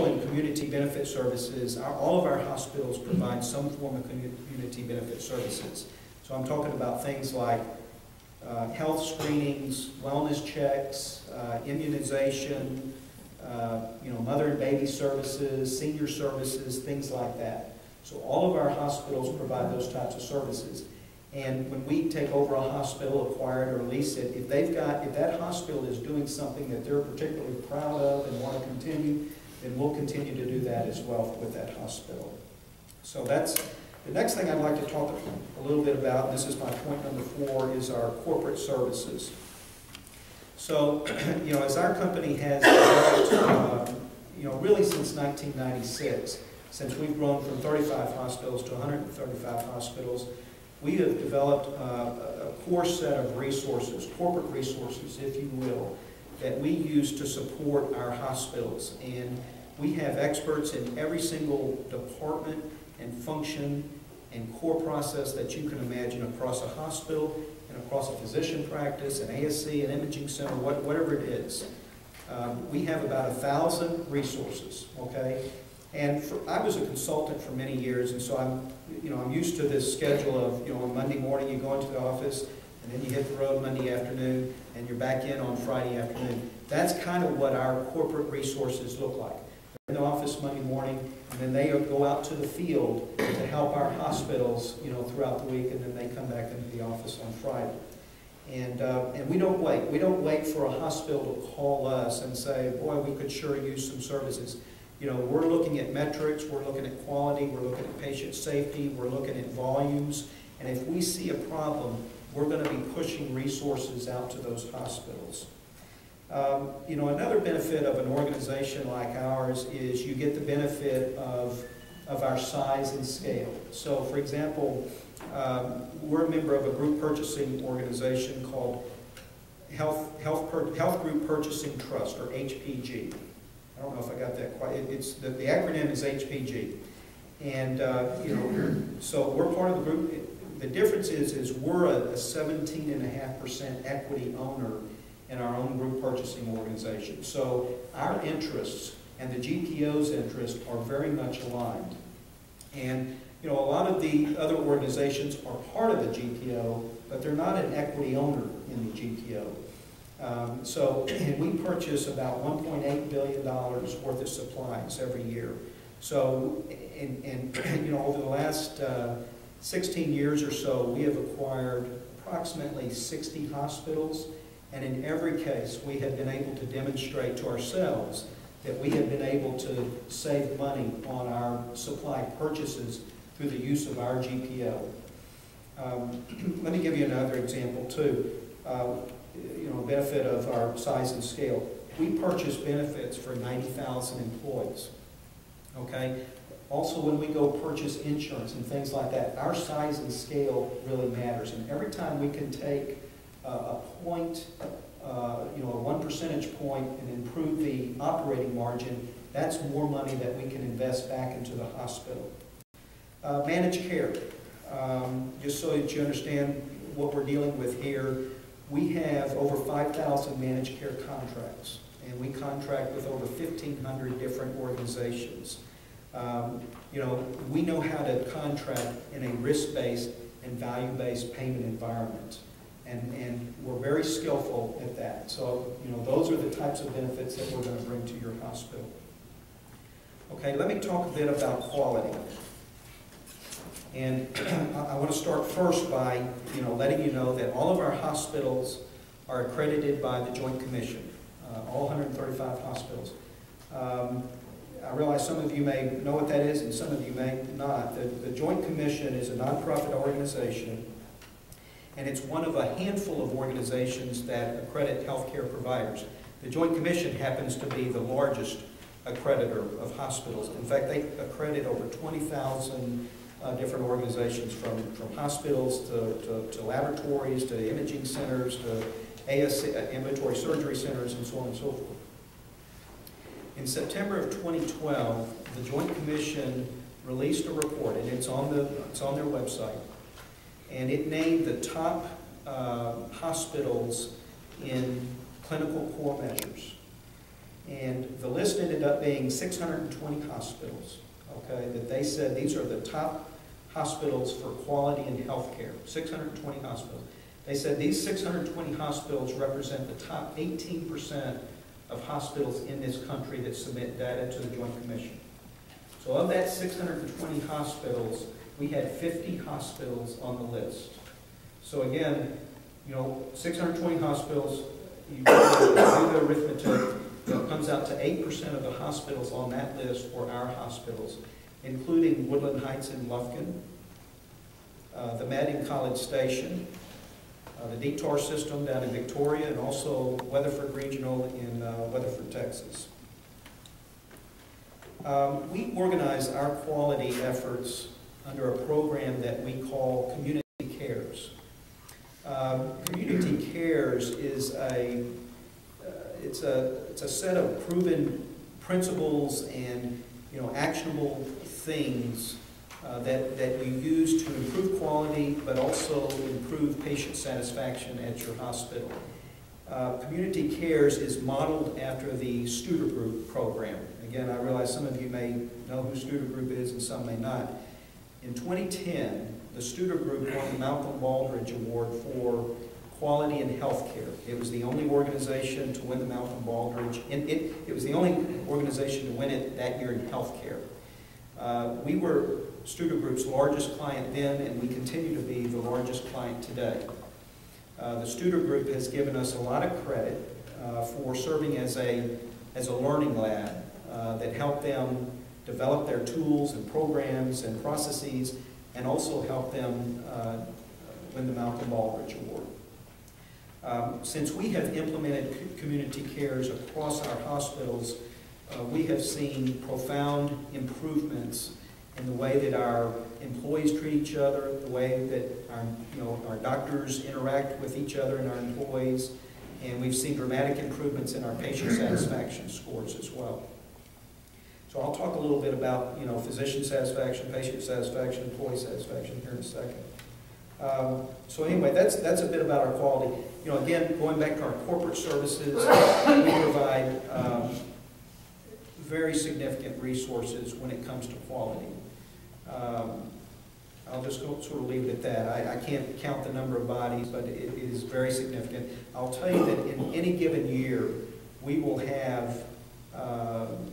also in community benefit services, all of our hospitals provide some form of community benefit services. So I'm talking about things like health screenings, wellness checks, immunization, mother and baby services, senior services, things like that. So all of our hospitals provide those types of services. And when we take over a hospital, acquire it or lease it, if that hospital is doing something that they're particularly proud of and want to continue, then we'll continue to do that as well with that hospital. So that's the next thing I'd like to talk a little bit about, and this is my point number 4, is our corporate services. So, as our company has developed, really since 1996, since we've grown from 35 hospitals to 135 hospitals, we have developed a core set of resources, corporate resources, if you will, that we use to support our hospitals. And we have experts in every single department and function and core process that you can imagine across a hospital and across a physician practice, an ASC, an imaging center, whatever it is. We have about 1,000 resources, okay? And I was a consultant for many years, and so I'm used to this schedule of, on Monday morning you go into the office, and then you hit the road Monday afternoon, and you're back in on Friday afternoon. That's kind of what our corporate resources look like. They're in the office Monday morning, and then they go out to the field to help our hospitals, throughout the week, and then they come back into the office on Friday. And we don't wait. We don't wait for a hospital to call us and say, boy, we could sure use some services. We're looking at metrics, we're looking at quality, we're looking at patient safety, we're looking at volumes, and if we see a problem, we're going to be pushing resources out to those hospitals. Another benefit of an organization like ours is you get the benefit of our size and scale. So, for example, we're a member of a group purchasing organization called Health Group Purchasing Trust, or HPG. I don't know if I got that quite. The acronym is HPG, and so we're part of the group. The difference is we're a 17.5% equity owner in our own group purchasing organization. So our interests and the GPO's interests are very much aligned. And a lot of the other organizations are part of the GPO, but they're not an equity owner in the GPO. And we purchase about $1.8 billion worth of supplies every year. So, over the last 16 years or so, we have acquired approximately 60 hospitals, and in every case, we have been able to demonstrate to ourselves that we have been able to save money on our supply purchases through the use of our GPO. Let me give you another example, too. Benefit of our size and scale. We purchase benefits for 90,000 employees. Okay? Also, when we go purchase insurance and things like that, our size and scale really matters. And every time we can take a point, 1 percentage point and improve the operating margin, that's more money that we can invest back into the hospital. Managed care. Just so that you understand what we're dealing with here, we have over 5,000 managed care contracts, and we contract with over 1,500 different organizations. We know how to contract in a risk-based and value-based payment environment, and we're very skillful at that. So, those are the types of benefits that we're going to bring to your hospital. Okay, let me talk a bit about quality. And I want to start first by, letting you know that all of our hospitals are accredited by the Joint Commission, all 135 hospitals. I realize some of you may know what that is and some of you may not. The Joint Commission is a nonprofit organization, and it's one of a handful of organizations that accredit healthcare providers. The Joint Commission happens to be the largest accreditor of hospitals. In fact, they accredit over 20,000 different organizations, from hospitals to laboratories, to imaging centers, to ASC, ambulatory surgery centers, and so on and so forth. In September of 2012, the Joint Commission released a report, and it's on their website, and it named the top hospitals in clinical core measures. And the list ended up being 620 hospitals, okay, that they said these are the top hospitals for quality in healthcare, 620 hospitals. They said these 620 hospitals represent the top 18% of hospitals in this country that submit data to the Joint Commission. So of that 620 hospitals, we had 50 hospitals on the list. So again, you know, 620 hospitals, you do the arithmetic, it comes out to 8% of the hospitals on that list were our hospitals, including Woodland Heights in Lufkin, the Med in College Station, the DTAR system down in Victoria, and also Weatherford Regional in Weatherford, Texas. We organize our quality efforts under a program that we call Community Cares. Community Cares is it's a set of proven principles and, you know, actionable things that you use to improve quality, but also improve patient satisfaction at your hospital. Community Cares is modeled after the Studer Group program. Again, I realize some of you may know who Studer Group is and some may not. In 2010, the Studer Group won the Malcolm Baldrige Award for quality in healthcare. It was the only organization to win the Malcolm Baldrige, and it was the only organization to win it that year in healthcare. We were Studer Group's largest client then, and we continue to be the largest client today. The Studer Group has given us a lot of credit for serving as a learning lab that helped them develop their tools and programs and processes, and also help them win the Malcolm Baldrige Award. Since we have implemented Community Cares across our hospitals, we have seen profound improvements in the way that our employees treat each other, the way that our doctors interact with each other and our employees, and we've seen dramatic improvements in our patient satisfaction scores as well. So I'll talk a little bit about physician satisfaction, patient satisfaction, employee satisfaction here in a second. So anyway, that's a bit about our quality. Again, going back to our corporate services, we provide very significant resources when it comes to quality. I'll just sort of leave it at that. I can't count the number of bodies, but it is very significant. I'll tell you that in any given year, we will have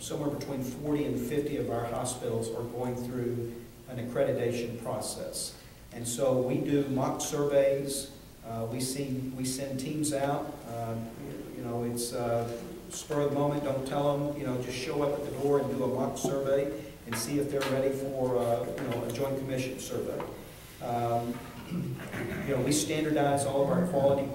somewhere between 40 and 50 of our hospitals are going through an accreditation process. And so we do mock surveys. We send teams out. It's spur of the moment. Don't tell them. Just show up at the door and do a mock survey and see if they're ready for a Joint Commission survey. We standardize all of our quality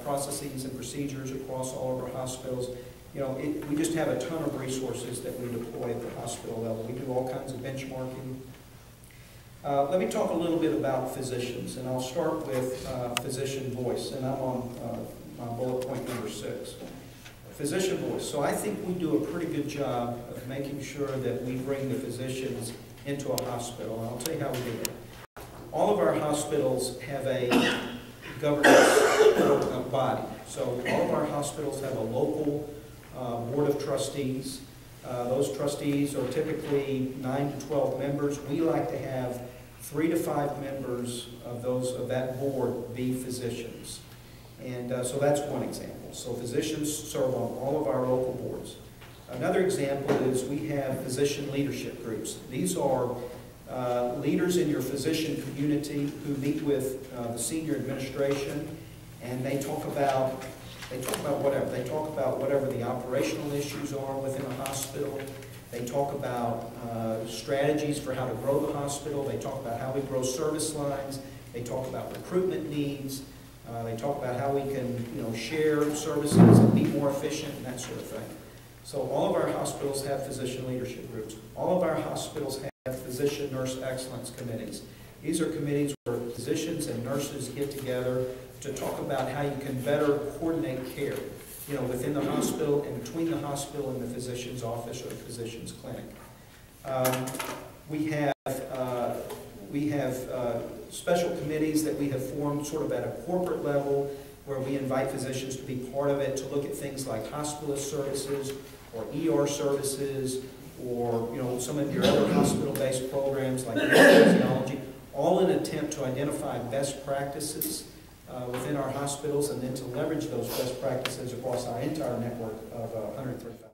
processes and procedures across all of our hospitals. We just have a ton of resources that we deploy at the hospital level. We do all kinds of benchmarking. Let me talk a little bit about physicians, and I'll start with physician voice, and I'm on my bullet point number 6. Physician voice. So I think we do a pretty good job of making sure that we bring the physicians into a hospital, and I'll tell you how we do it. All of our hospitals have a governance body. So all of our hospitals have a local board of trustees. Those trustees are typically 9 to 12 members. We like to have 3 to 5 members of that board be physicians. And so that's one example. So physicians serve on all of our local boards. Another example is we have physician leadership groups. These are leaders in your physician community who meet with the senior administration, and they talk about whatever. They talk about whatever the operational issues are within a hospital. They talk about strategies for how to grow the hospital. They talk about how we grow service lines. They talk about recruitment needs. They talk about how we can share services and be more efficient and that sort of thing. So all of our hospitals have physician leadership groups. All of our hospitals have physician nurse excellence committees. These are committees where physicians and nurses get together to talk about how you can better coordinate care, within the hospital and between the hospital and the physician's office or the physician's clinic. We have special committees that we have formed sort of at a corporate level where we invite physicians to be part of it, to look at things like hospitalist services or ER services, or some of your other hospital-based programs like anesthesiology, all in an attempt to identify best practices within our hospitals, and then to leverage those best practices across our entire network of 135.